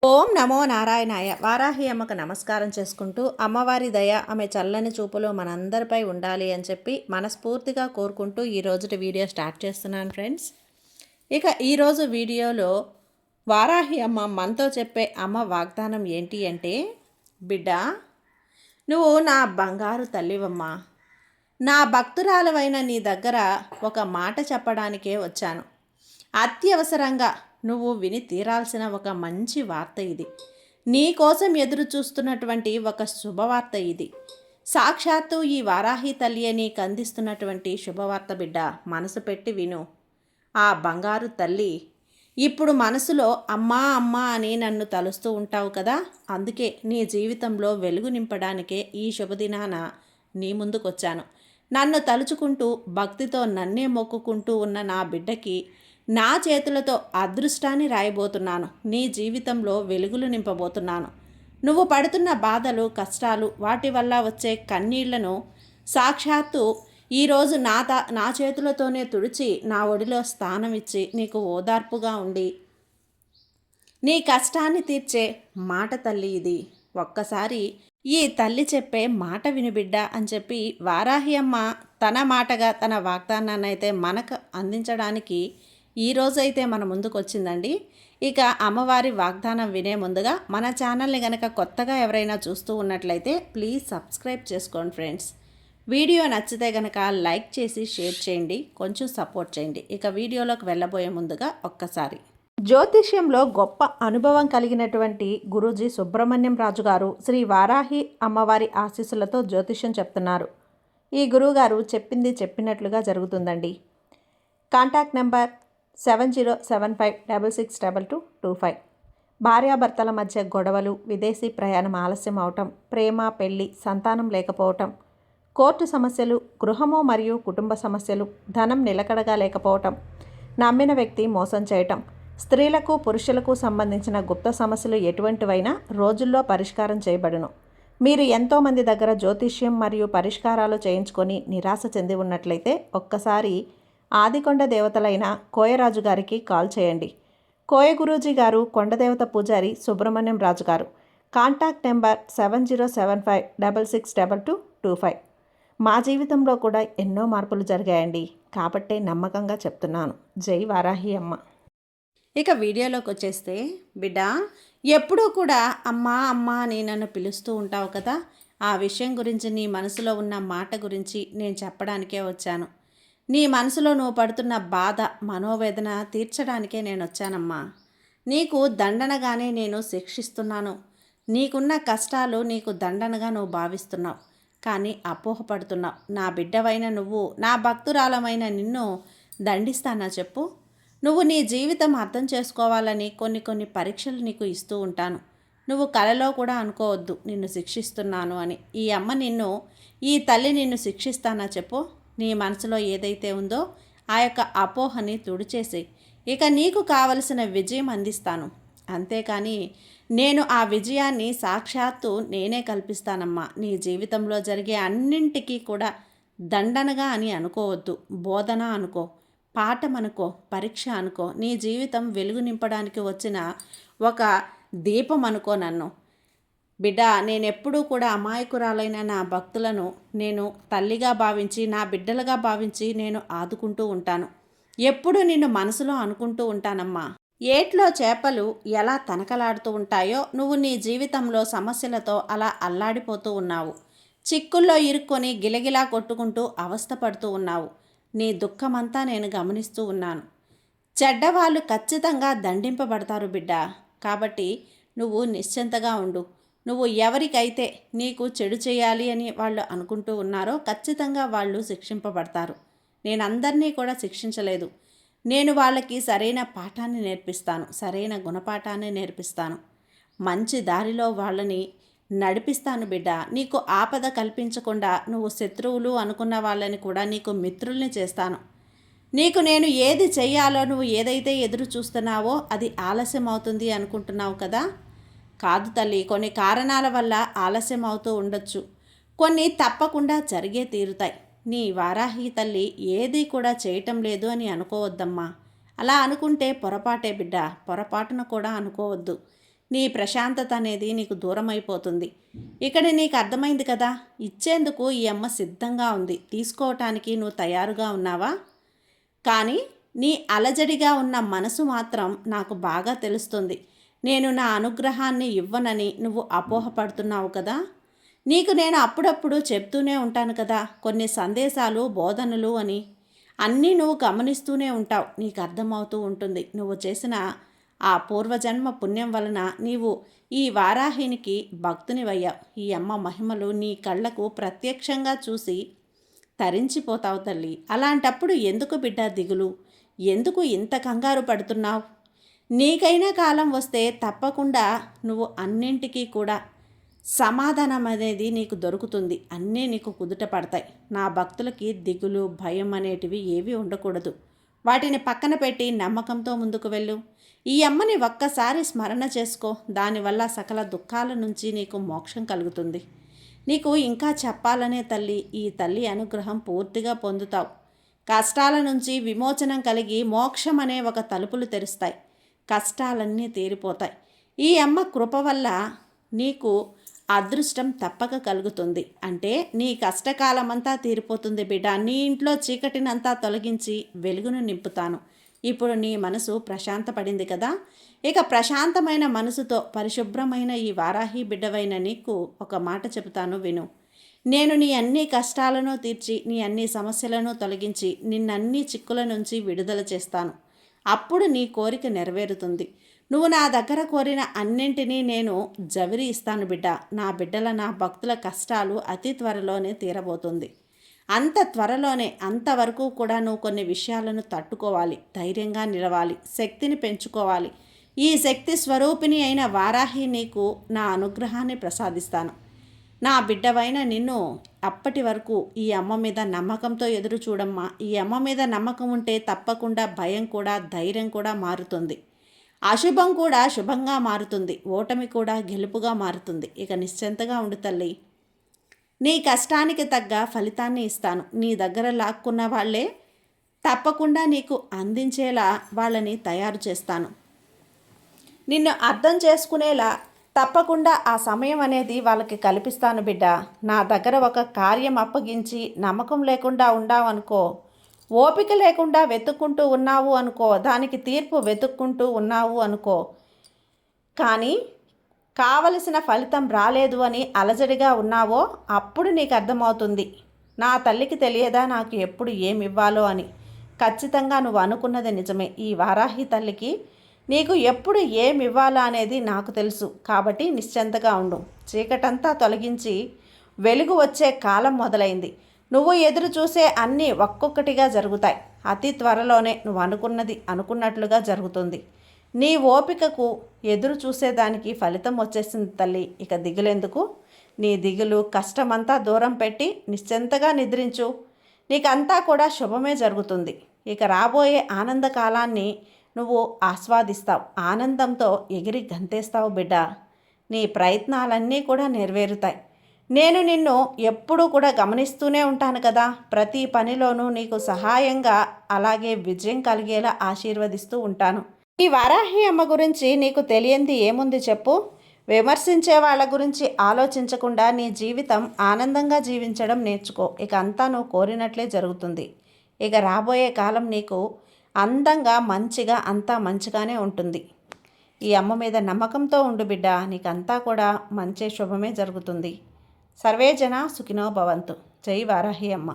ఓం నమో నారాయణాయ. వారాహి అమ్మకు నమస్కారం చేసుకుంటూ అమ్మవారి దయ ఆమె చల్లని చూపులు మనందరిపై ఉండాలి అని చెప్పి మనస్ఫూర్తిగా కోరుకుంటూ ఈ రోజుటి వీడియో స్టార్ట్ చేస్తున్నాను ఫ్రెండ్స్. ఇక ఈరోజు వీడియోలో వారాహి అమ్మ మనతో చెప్పే అమ్మ వాగ్దానం ఏంటి అంటే, బిడ్డ, నువ్వు నా బంగారు తల్లివమ్మా. నా భక్తురాలవైన నీ దగ్గర ఒక మాట చెప్పడానికే వచ్చాను. అత్యవసరంగా నువ్వు విని తీరాల్సిన ఒక మంచి వార్త ఇది. నీ కోసం ఎదురు చూస్తున్నటువంటి ఒక శుభవార్త ఇది. సాక్షాత్తు ఈ వారాహి తల్లి నీకు అందిస్తున్నటువంటి శుభవార్త బిడ్డ. మనసు పెట్టి విను. ఆ బంగారు తల్లి ఇప్పుడు మనసులో అమ్మా అమ్మా అని నన్ను తలుస్తూ ఉంటావు కదా, అందుకే నీ జీవితంలో వెలుగు నింపడానికే ఈ శుభదినాన నీ ముందుకొచ్చాను. నన్ను తలుచుకుంటూ భక్తితో నన్నే మొక్కుకుంటూ ఉన్న నా బిడ్డకి నా చేతులతో అదృష్టాన్ని రాయబోతున్నాను. నీ జీవితంలో వెలుగులు నింపబోతున్నాను. నువ్వు పడుతున్న బాధలు, కష్టాలు, వాటి వల్ల వచ్చే కన్నీళ్లను సాక్షాత్తు ఈరోజు నా చేతులతోనే తుడిచి నా ఒడిలో స్థానం ఇచ్చి నీకు ఓదార్పుగా ఉండి నీ కష్టాన్ని తీర్చే మాట తల్లి ఇది. ఒక్కసారి ఈ తల్లి చెప్పే మాట వినుబిడ్డ అని చెప్పి వారాహి అమ్మ తన మాటగా తన వాగ్దానాన్ని అయితే మనకు అందించడానికి ఈరోజైతే మన ముందుకు వచ్చిందండి. ఇక అమ్మవారి వాగ్దానం వినే ముందుగా మన ఛానల్ని కనుక కొత్తగా ఎవరైనా చూస్తూ ఉన్నట్లయితే ప్లీజ్ సబ్స్క్రైబ్ చేసుకోండి ఫ్రెండ్స్. వీడియో నచ్చితే కనుక లైక్ చేసి షేర్ చేయండి, కొంచెం సపోర్ట్ చేయండి. ఇక వీడియోలోకి వెళ్ళబోయే ముందుగా ఒక్కసారి జ్యోతిష్యంలో గొప్ప అనుభవం కలిగినటువంటి గురూజీ సుబ్రహ్మణ్యం రాజు గారు శ్రీ వారాహి అమ్మవారి ఆశీస్సులతో జ్యోతిష్యం చెప్తున్నారు. ఈ గురువుగారు చెప్పింది చెప్పినట్లుగా జరుగుతుందండి. Contact number 7075662225. భార్యాభర్తల మధ్య గొడవలు, విదేశీ ప్రయాణం ఆలస్యం అవటం, ప్రేమ, పెళ్లి, సంతానం లేకపోవటం, కోర్టు సమస్యలు, గృహము మరియు కుటుంబ సమస్యలు, ధనం నిలకడగా లేకపోవటం, నమ్మిన వ్యక్తి మోసం చేయటం, స్త్రీలకు పురుషులకు సంబంధించిన గుప్త సమస్యలు ఎటువంటివైనా రోజుల్లో పరిష్కారం చేయబడును. మీరు ఎంతోమంది దగ్గర జ్యోతిష్యం మరియు పరిష్కారాలు చేయించుకొని నిరాశ చెంది ఉన్నట్లయితే ఒక్కసారి ఆదికొండ దేవతలైన కోయరాజు గారికి కాల్ చేయండి. కోయ గురూజీ గారు కొండదేవత పూజారి సుబ్రహ్మణ్యం రాజు గారు. Contact number 7075662225. మా జీవితంలో కూడా ఎన్నో మార్పులు జరిగాయండి, కాబట్టే నమ్మకంగా చెప్తున్నాను. జై వారాహి అమ్మ. ఇక వీడియోలోకి వచ్చేస్తే, బిడ్డ, ఎప్పుడూ కూడా అమ్మా అమ్మా అని నన్ను పిలుస్తూ ఉంటావు కదా, ఆ విషయం గురించి, నీ మనసులో ఉన్న మాట గురించి నేను చెప్పడానికే వచ్చాను. నీ మనసులో నువ్వు పడుతున్న బాధ, మనోవేదన తీర్చడానికే నేను వచ్చానమ్మా. నీకు దండనగానే నేను శిక్షిస్తున్నాను. నీకున్న కష్టాలు నీకు దండనగా నువ్వు భావిస్తున్నావు, కానీ అపోహపడుతున్నావు. నా బిడ్డవైన నువ్వు, నా భక్తురాలమైన నిన్ను దండిస్తానా చెప్పు? నువ్వు నీ జీవితం అర్థం చేసుకోవాలని కొన్ని పరీక్షలు నీకు ఇస్తూ ఉంటాను. నువ్వు కలలో కూడా అనుకోవద్దు నిన్ను శిక్షిస్తున్నాను అని. ఈ తల్లి నిన్ను శిక్షిస్తానా చెప్పు? నీ మనసులో ఏదైతే ఉందో ఆ యొక్క అపోహని తుడిచేసి ఇక నీకు కావలసిన విజయం అందిస్తాను. అంతేకాని నేను ఆ విజయాన్ని సాక్షాత్తు నేనే కల్పిస్తానమ్మా. నీ జీవితంలో జరిగే అన్నింటికీ కూడా దండనగా అని అనుకోవద్దు. బోధన అనుకో, పాఠం అనుకో, పరీక్ష అనుకో. నీ జీవితం వెలుగు నింపడానికి వచ్చిన ఒక దీపం అనుకో నన్ను. బిడ్డ, నేనెప్పుడూ కూడా అమాయకురాలైన నా భక్తులను నేను తల్లిగా భావించి, నా బిడ్డలుగా భావించి నేను ఆదుకుంటూ ఉంటాను. ఎప్పుడు నిన్ను మనసులో అనుకుంటూ ఉంటానమ్మా. ఏట్లో చేపలు ఎలా తనకలాడుతూ ఉంటాయో నువ్వు నీ జీవితంలో సమస్యలతో అలా అల్లాడిపోతూ ఉన్నావు. చిక్కుల్లో ఇరుక్కొని గిలగిలా కొట్టుకుంటూ అవస్థపడుతూ ఉన్నావు. నీ దుఃఖమంతా నేను గమనిస్తూ ఉన్నాను. చెడ్డవాళ్ళు ఖచ్చితంగా దండింపబడతారు బిడ్డ. కాబట్టి నువ్వు నిశ్చింతగా ఉండు. నువ్వు ఎవరికైతే నీకు చెడు చేయాలి అని వాళ్ళు అనుకుంటూ ఉన్నారో ఖచ్చితంగా వాళ్ళు శిక్షింపబడతారు. నేను అందరినీ కూడా శిక్షించలేదు. నేను వాళ్ళకి సరైన పాఠాన్ని నేర్పిస్తాను, సరైన గుణపాఠాన్ని నేర్పిస్తాను, మంచి దారిలో వాళ్ళని నడిపిస్తాను బిడ్డ. నీకు ఆపద కల్పించకుండా నువ్వు శత్రువులు అనుకున్న వాళ్ళని కూడా నీకు మిత్రుల్ని చేస్తాను. నీకు నేను ఏది చెయ్యాలో, నువ్వు ఏదైతే ఎదురు చూస్తున్నావో అది ఆలస్యం అవుతుంది అనుకుంటున్నావు కదా. కాదు తల్లి, కొన్ని కారణాల వల్ల ఆలస్యం అవుతూ ఉండొచ్చు, కొన్ని తప్పకుండా జరిగే తీరుతాయి. నీ వారాహి తల్లి ఏది కూడా చేయటం లేదు అని అనుకోవద్దమ్మా. అలా అనుకుంటే పొరపాటే బిడ్డ, పొరపాటున కూడా అనుకోవద్దు. నీ ప్రశాంతత అనేది నీకు దూరం అయిపోతుంది. ఇక్కడ నీకు అర్థమైంది కదా, ఇచ్చేందుకు ఈ అమ్మ సిద్ధంగా ఉంది. తీసుకోవటానికి నువ్వు తయారుగా ఉన్నావా? కానీ నీ అలజడిగా ఉన్న మనసు మాత్రం నాకు బాగా తెలుస్తుంది. నేను నా అనుగ్రహాన్ని ఇవ్వనని నువ్వు అపోహపడుతున్నావు కదా. నీకు నేను అప్పుడప్పుడు చెప్తూనే ఉంటాను కదా, కొన్ని సందేశాలు బోధనలు అని. అన్నీ నువ్వు గమనిస్తూనే ఉంటావు. నీకు అర్థమవుతూ ఉంటుంది. నువ్వు చేసిన ఆ పూర్వజన్మ పుణ్యం వలన నీవు ఈ వారాహినికి భక్తునివయ్యావు. ఈ అమ్మ మహిమలు నీ కళ్ళకు ప్రత్యక్షంగా చూసి తరించిపోతావు తల్లి. అలాంటప్పుడు ఎందుకు బిడ్డ దిగులు? ఎందుకు ఇంత కంగారు పడుతున్నావు? నీకైనా కాలం వస్తే తప్పకుండా నువ్వు అన్నింటికీ కూడా సమాధానం అనేది నీకు దొరుకుతుంది. అన్నీ నీకు కుదుట పడతాయి. నా భక్తులకి దిగులు భయం అనేటివి ఏవి ఉండకూడదు. వాటిని పక్కన పెట్టి నమ్మకంతో ముందుకు వెళ్ళు. ఈ అమ్మని ఒక్కసారి స్మరణ చేసుకో. దానివల్ల సకల దుఃఖాల నుంచి నీకు మోక్షం కలుగుతుంది. నీకు ఇంకా చెప్పాలనే తల్లి, ఈ తల్లి అనుగ్రహం పూర్తిగా పొందుతావు. కష్టాల నుంచి విమోచనం కలిగి మోక్షం అనే ఒక తలుపులు తెరుస్తాయి. కష్టాలన్నీ తీరిపోతాయి. ఈ అమ్మ కృప వల్ల నీకు అదృష్టం తప్పక కలుగుతుంది. అంటే నీ కష్టకాలమంతా తీరిపోతుంది బిడ్డ. నీ ఇంట్లో చీకటినంతా తొలగించి వెలుగును నింపుతాను. ఇప్పుడు నీ మనసు ప్రశాంతపడింది కదా. ఇక ప్రశాంతమైన మనసుతో పరిశుభ్రమైన ఈ వారాహి బిడ్డవైన నీకు ఒక మాట చెబుతాను, విను. నేను నీ అన్ని కష్టాలను తీర్చి నీ అన్ని సమస్యలను తొలగించి నిన్నన్ని చిక్కుల నుంచి విడుదల చేస్తాను. అప్పుడు నీ కోరిక నెరవేరుతుంది. నువ్వు నా దగ్గర కోరిన అన్నింటినీ నేను జవిరి ఇస్తాను బిడ్డ. నా బిడ్డల నా భక్తుల కష్టాలు అతి త్వరలోనే తీరబోతుంది. అంత త్వరలోనే. అంతవరకు కూడా నువ్వు కొన్ని విషయాలను తట్టుకోవాలి, ధైర్యంగా నిలవాలి, శక్తిని పెంచుకోవాలి. ఈ శక్తి స్వరూపిణి అయిన వారాహి నీకు నా అనుగ్రహాన్ని ప్రసాదిస్తాను. నా బిడ్డవైన నిన్ను అప్పటి వరకు ఈ అమ్మ మీద నమ్మకంతో ఎదురు చూడమ్మా. ఈ అమ్మ మీద నమ్మకం ఉంటే తప్పకుండా భయం కూడా ధైర్యం కూడా మారుతుంది. అశుభం కూడా శుభంగా మారుతుంది. ఓటమి కూడా గెలుపుగా మారుతుంది. ఇక నిశ్చింతగా ఉండు తల్లి. నీ కష్టానికి తగ్గ ఫలితాన్ని ఇస్తాను. నీ దగ్గర లాక్కున్న వాళ్ళే తప్పకుండా నీకు అందించేలా వాళ్ళని తయారు చేస్తాను. నిన్ను అర్థం చేసుకునేలా తప్పకుండా ఆ సమయం అనేది వాళ్ళకి కల్పిస్తాను బిడ్డ. నా దగ్గర ఒక కార్యం అప్పగించి నమ్మకం లేకుండా ఉన్నావనుకో, ఓపిక లేకుండా వెతుక్కుంటూ ఉన్నావు అనుకో, దానికి తీర్పు వెతుక్కుంటూ ఉన్నావు అనుకో, కానీ కావలసిన ఫలితం రాలేదు అని అలజడిగా ఉన్నావో, అప్పుడు నీకు అర్థమవుతుంది నా తల్లికి తెలియదా నాకు ఎప్పుడు ఏమి ఇవ్వాలో అని. ఖచ్చితంగా నువ్వు అనుకున్నది నిజమే. ఈ వారాహి తల్లికి నీకు ఎప్పుడు ఏమి ఇవ్వాలా అనేది నాకు తెలుసు. కాబట్టి నిశ్చింతగా ఉండు. చీకటంతా తొలగించి వెలుగు వచ్చే కాలం మొదలైంది. నువ్వు ఎదురు చూసే అన్నీ ఒక్కొక్కటిగా జరుగుతాయి. అతి త్వరలోనే నువ్వు అనుకున్నది అనుకున్నట్లుగా జరుగుతుంది. నీ ఓపికకు ఎదురు చూసేదానికి ఫలితం వచ్చేసింది తల్లి. ఇక దిగులెందుకు? నీ దిగులు కష్టమంతా దూరం పెట్టి నిశ్చింతగా నిద్రించు. నీకంతా కూడా శుభమే జరుగుతుంది. ఇక రాబోయే ఆనందకాలాన్ని నువ్వు ఆస్వాదిస్తావు. ఆనందంతో ఎగిరి గంతేస్తావు బిడ్డ. నీ ప్రయత్నాలన్నీ కూడా నెరవేరుతాయి. నేను నిన్ను ఎప్పుడూ కూడా గమనిస్తూనే ఉంటాను కదా. ప్రతి పనిలోనూ నీకు సహాయంగా అలాగే విజయం కలిగేలా ఆశీర్వదిస్తూ ఉంటాను. ఈ వారాహి అమ్మ గురించి నీకు తెలియంది ఏముంది చెప్పు? విమర్శించే వాళ్ళ గురించి ఆలోచించకుండా నీ జీవితం ఆనందంగా జీవించడం నేర్చుకో. ఇక అంతా నువ్వు కోరినట్లే జరుగుతుంది. ఇక రాబోయే కాలం నీకు అందంగా మంచిగా అంతా మంచిగానే ఉంటుంది. ఈ అమ్మ మీద నమ్మకంతో ఉండు బిడ్డ. నీకంతా కూడా మంచి శుభమే జరుగుతుంది. సర్వే జన సుఖినో భవంతు. జై వారాహి అమ్మ.